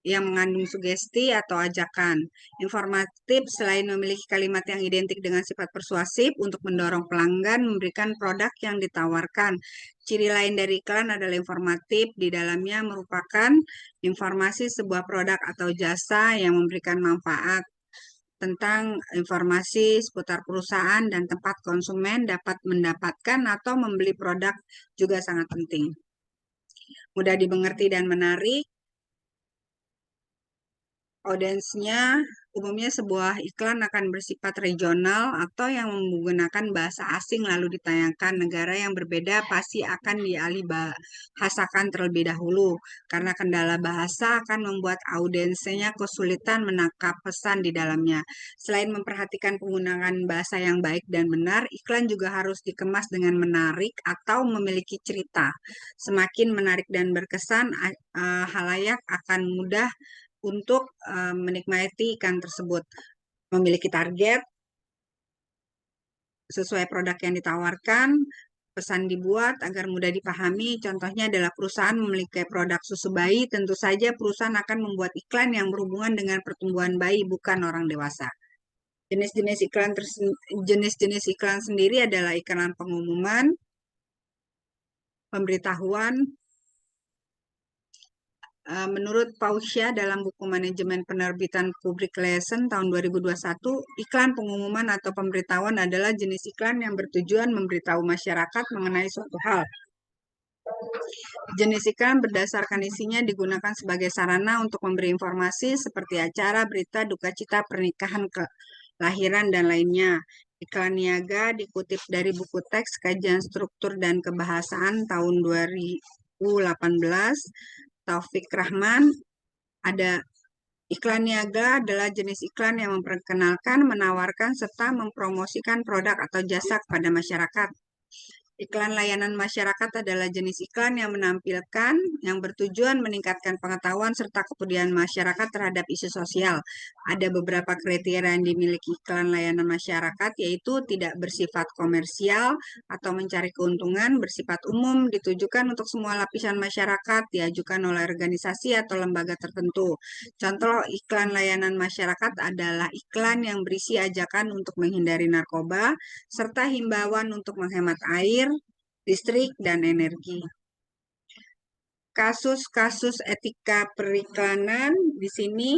yang mengandung sugesti atau ajakan. Informatif, selain memiliki kalimat yang identik dengan sifat persuasif untuk mendorong pelanggan memberikan produk yang ditawarkan. Ciri lain dari iklan adalah informatif, di dalamnya merupakan informasi sebuah produk atau jasa yang memberikan manfaat tentang informasi seputar perusahaan dan tempat konsumen dapat mendapatkan atau membeli produk juga sangat penting. Mudah dimengerti dan menarik. Audiensnya umumnya sebuah iklan akan bersifat regional atau yang menggunakan bahasa asing lalu ditayangkan. Negara yang berbeda pasti akan dialih bahasakan terlebih dahulu, karena kendala bahasa akan membuat audiensnya kesulitan menangkap pesan di dalamnya. Selain memperhatikan penggunaan bahasa yang baik dan benar, iklan juga harus dikemas dengan menarik atau memiliki cerita. Semakin menarik dan berkesan, khalayak akan mudah untuk menikmati iklan tersebut. Memiliki target sesuai produk yang ditawarkan, pesan dibuat agar mudah dipahami. Contohnya adalah perusahaan memiliki produk susu bayi, tentu saja perusahaan akan membuat iklan yang berhubungan dengan pertumbuhan bayi, bukan orang dewasa. Jenis-jenis iklan sendiri adalah iklan pengumuman, pemberitahuan. Menurut Pausya dalam buku Manajemen Penerbitan Public Relation tahun 2021, iklan pengumuman atau pemberitahuan adalah jenis iklan yang bertujuan memberitahu masyarakat mengenai suatu hal. Jenis iklan berdasarkan isinya digunakan sebagai sarana untuk memberi informasi seperti acara, berita, duka cita, pernikahan, kelahiran, dan lainnya. Iklan niaga dikutip dari buku teks Kajian Struktur dan Kebahasaan tahun 2018, Taufik Rahman. Ada iklan niaga adalah jenis iklan yang memperkenalkan, menawarkan, serta mempromosikan produk atau jasa kepada masyarakat. Iklan layanan masyarakat adalah jenis iklan yang menampilkan, yang bertujuan meningkatkan pengetahuan serta kepedulian masyarakat terhadap isu sosial. Ada beberapa kriteria yang dimiliki iklan layanan masyarakat, yaitu tidak bersifat komersial atau mencari keuntungan, bersifat umum, ditujukan untuk semua lapisan masyarakat, diajukan oleh organisasi atau lembaga tertentu. Contoh iklan layanan masyarakat adalah iklan yang berisi ajakan untuk menghindari narkoba, serta himbauan untuk menghemat air, listrik, dan energi. Kasus-kasus etika periklanan di sini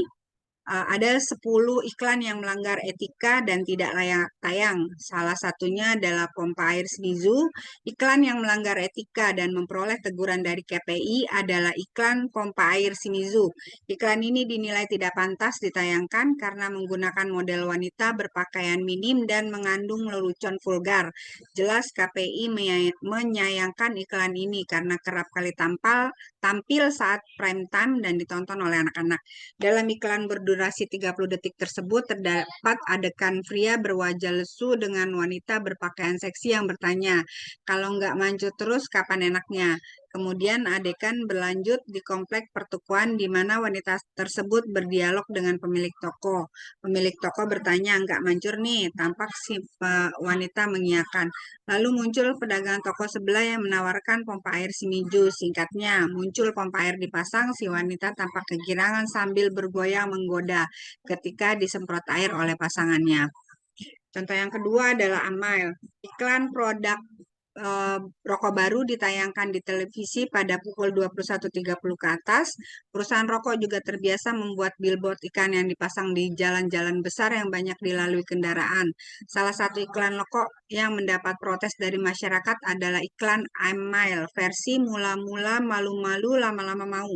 ada 10 iklan yang melanggar etika dan tidak layak tayang. Salah satunya adalah pompa air Shimizu. Iklan yang melanggar etika dan memperoleh teguran dari KPI adalah iklan pompa air Shimizu. Iklan ini dinilai tidak pantas ditayangkan karena menggunakan model wanita berpakaian minim dan mengandung lelucon vulgar. Jelas KPI menyayangkan iklan ini karena kerap kali tampil saat prime time dan ditonton oleh anak-anak. Dalam iklan berdurasi durasi 30 detik tersebut terdapat adegan pria berwajah lesu dengan wanita berpakaian seksi yang bertanya, kalau nggak mancut terus kapan enaknya? Kemudian adegan berlanjut di komplek pertukuan di mana wanita tersebut berdialog dengan pemilik toko. Pemilik toko bertanya, nggak mancur nih, tampak si wanita mengiyakan. Lalu muncul pedagang toko sebelah yang menawarkan pompa air Shimizu. Singkatnya, muncul pompa air dipasang, si wanita tampak kegirangan sambil bergoyang menggoda ketika disemprot air oleh pasangannya. Contoh yang kedua adalah Amail. Iklan produk rokok baru ditayangkan di televisi pada pukul 21.30 ke atas. Perusahaan rokok juga terbiasa membuat billboard iklan yang dipasang di jalan-jalan besar yang banyak dilalui kendaraan. Salah satu iklan rokok yang mendapat protes dari masyarakat adalah iklan Amail versi mula-mula malu-malu lama-lama mau.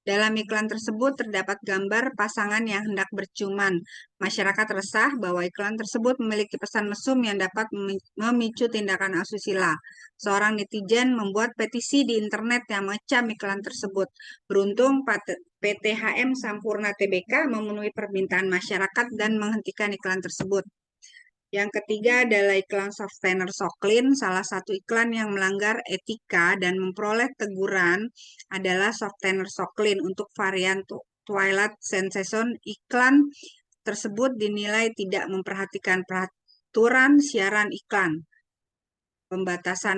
Dalam iklan tersebut terdapat gambar pasangan yang hendak berciuman. Masyarakat resah bahwa iklan tersebut memiliki pesan mesum yang dapat memicu tindakan asusila. Seorang netizen membuat petisi di internet yang mengecam iklan tersebut. Beruntung PT HM Sampurna Tbk memenuhi permintaan masyarakat dan menghentikan iklan tersebut. Yang ketiga adalah iklan softener Soklin. Salah satu iklan yang melanggar etika dan memperoleh teguran adalah softener Soklin untuk varian Twilight Sensation. Iklan tersebut dinilai tidak memperhatikan peraturan siaran iklan, pembatasan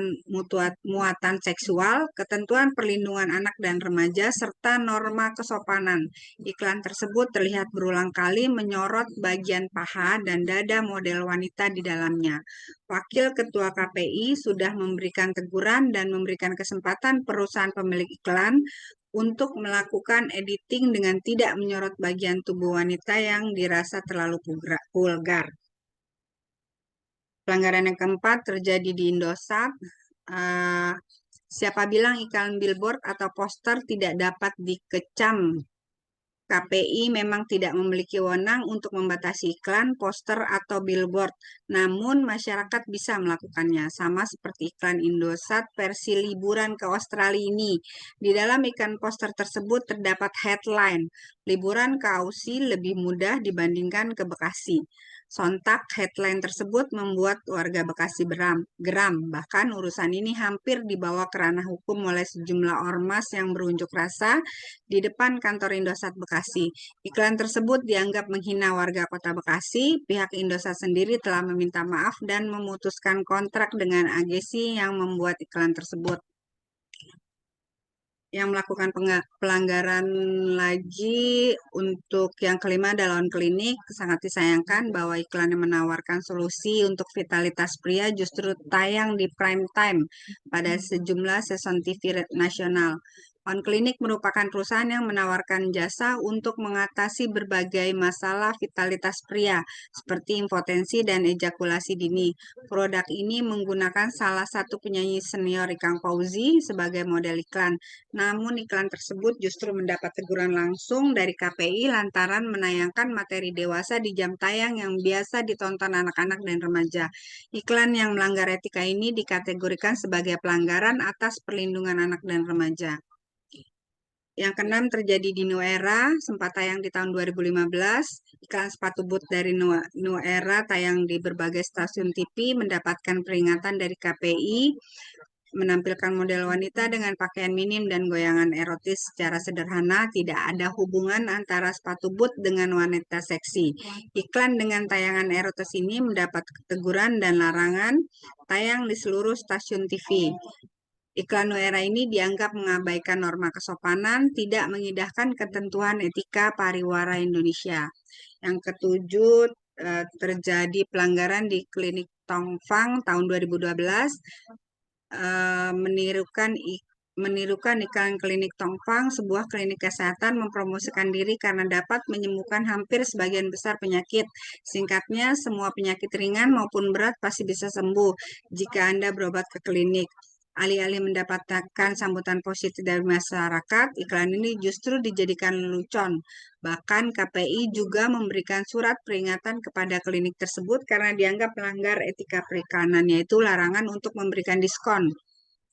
muatan seksual, ketentuan perlindungan anak dan remaja, serta norma kesopanan. Iklan tersebut terlihat berulang kali menyorot bagian paha dan dada model wanita di dalamnya. Wakil Ketua KPI sudah memberikan teguran dan memberikan kesempatan perusahaan pemilik iklan untuk melakukan editing dengan tidak menyorot bagian tubuh wanita yang dirasa terlalu vulgar. Pelanggaran yang keempat terjadi di Indosat. Siapa bilang iklan billboard atau poster tidak dapat dikecam? KPI memang tidak memiliki wewenang untuk membatasi iklan, poster, atau billboard. Namun masyarakat bisa melakukannya, sama seperti iklan Indosat versi liburan ke Australia ini. Di dalam iklan poster tersebut terdapat headline, liburan ke Aussie lebih mudah dibandingkan ke Bekasi. Sontak headline tersebut membuat warga Bekasi geram. Bahkan urusan ini hampir dibawa ke ranah hukum oleh sejumlah ormas yang berunjuk rasa di depan kantor Indosat Bekasi. Iklan tersebut dianggap menghina warga Kota Bekasi. Pihak Indosat sendiri telah meminta maaf dan memutuskan kontrak dengan agensi yang membuat iklan tersebut. Yang melakukan pelanggaran lagi untuk yang kelima adalah on klinik. Sangat disayangkan bahwa iklan yang menawarkan solusi untuk vitalitas pria justru tayang di prime time pada sejumlah stasiun TV nasional. On Clinic merupakan perusahaan yang menawarkan jasa untuk mengatasi berbagai masalah vitalitas pria, seperti impotensi dan ejakulasi dini. Produk ini menggunakan salah satu penyanyi senior Ikang Fauzi sebagai model iklan. Namun iklan tersebut justru mendapat teguran langsung dari KPI lantaran menayangkan materi dewasa di jam tayang yang biasa ditonton anak-anak dan remaja. Iklan yang melanggar etika ini dikategorikan sebagai pelanggaran atas perlindungan anak dan remaja. Yang keenam terjadi di New Era, sempat tayang di tahun 2015. Iklan sepatu boot dari New Era tayang di berbagai stasiun TV, mendapatkan peringatan dari KPI, menampilkan model wanita dengan pakaian minim dan goyangan erotis secara sederhana. Tidak ada hubungan antara sepatu boot dengan wanita seksi. Iklan dengan tayangan erotis ini mendapat teguran dan larangan tayang di seluruh stasiun TV. Iklan New Era ini dianggap mengabaikan norma kesopanan, tidak mengindahkan ketentuan etika pariwara Indonesia. Yang ketujuh, terjadi pelanggaran di klinik Tongfang tahun 2012, menirukan iklan klinik Tongfang, sebuah klinik kesehatan mempromosikan diri karena dapat menyembuhkan hampir sebagian besar penyakit. Singkatnya, semua penyakit ringan maupun berat pasti bisa sembuh jika Anda berobat ke klinik. Alih-alih mendapatkan sambutan positif dari masyarakat, iklan ini justru dijadikan lelucon. Bahkan KPI juga memberikan surat peringatan kepada klinik tersebut karena dianggap melanggar etika periklanan, yaitu larangan untuk memberikan diskon.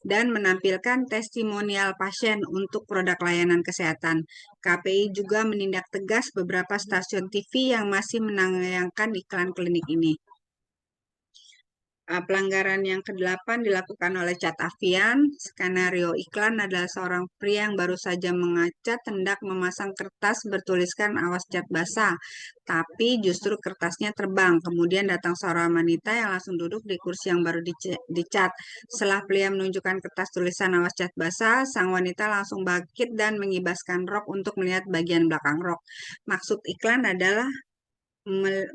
dan menampilkan testimonial pasien untuk produk layanan kesehatan. KPI juga menindak tegas beberapa stasiun TV yang masih menayangkan iklan klinik ini. Pelanggaran yang ke-8 dilakukan oleh Cat Avian. Skenario iklan adalah seorang pria yang baru saja mengecat hendak memasang kertas bertuliskan awas cat basah, tapi justru kertasnya terbang. Kemudian datang seorang wanita yang langsung duduk di kursi yang baru dicat. Setelah pria menunjukkan kertas tulisan awas cat basah, sang wanita langsung bangkit dan mengibaskan rok untuk melihat bagian belakang rok. Maksud iklan adalah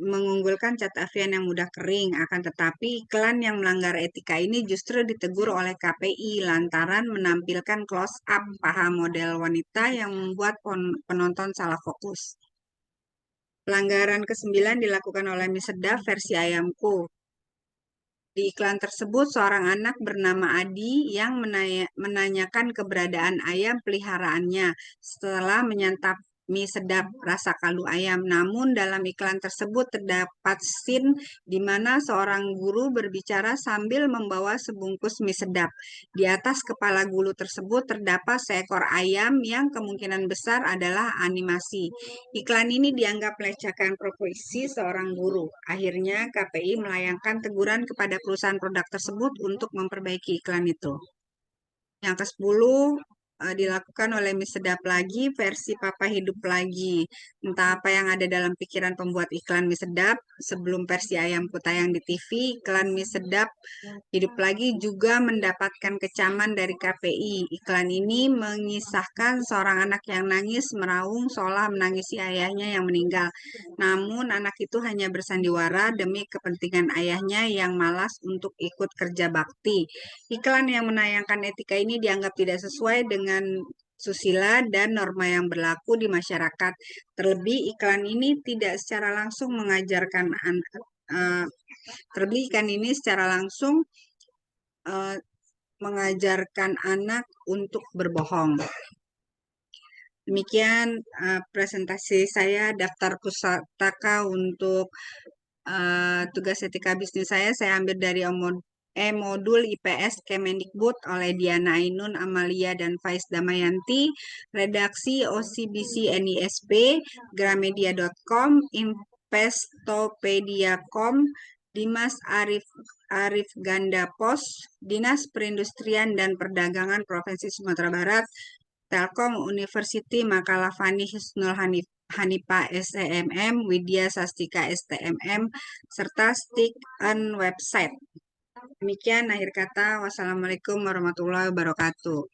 mengunggulkan Cat Avian yang mudah kering, akan tetapi iklan yang melanggar etika ini justru ditegur oleh KPI lantaran menampilkan close up paha model wanita yang membuat penonton salah fokus. Pelanggaran ke-9 dilakukan oleh mie sedap versi ayamku. Di iklan tersebut, seorang anak bernama Adi yang menanyakan keberadaan ayam peliharaannya setelah menyantap mie sedap rasa kaldu ayam. Namun dalam iklan tersebut terdapat scene di mana seorang guru berbicara sambil membawa sebungkus mie sedap. Di atas kepala guru tersebut terdapat seekor ayam yang kemungkinan besar adalah animasi. Iklan ini dianggap melecehkan profesi seorang guru. Akhirnya KPI melayangkan teguran kepada perusahaan produk tersebut untuk memperbaiki iklan itu. Yang ke-10 dilakukan oleh mie sedap lagi versi Papa Hidup Lagi. Entah apa yang ada dalam pikiran pembuat iklan mie sedap. Sebelum versi ayamku tayang di TV, iklan mie sedap Hidup Lagi juga mendapatkan kecaman dari KPI. Iklan ini mengisahkan seorang anak yang nangis meraung seolah menangisi ayahnya yang meninggal. Namun anak itu hanya bersandiwara demi kepentingan ayahnya yang malas untuk ikut kerja bakti. Iklan yang menayangkan etika ini dianggap tidak sesuai dengan susila dan norma yang berlaku di masyarakat. Terlebih iklan ini tidak secara langsung mengajarkan mengajarkan anak untuk berbohong. Demikian presentasi saya daftar pustaka untuk tugas etika bisnis saya ambil dari modul IPS Kemendikbud oleh Diana Ainun, Amalia, dan Faiz Damayanti, redaksi OCBC NISP, Gramedia.com, Investopedia.com, Dimas Arif Ganda Pos, Dinas Perindustrian dan Perdagangan Provinsi Sumatera Barat, Telkom University, Makalah Fani Hisnul Hanipa STMM, Widya Sastika STMM, serta stick on website. Demikian akhir kata. Wassalamualaikum warahmatullahi wabarakatuh.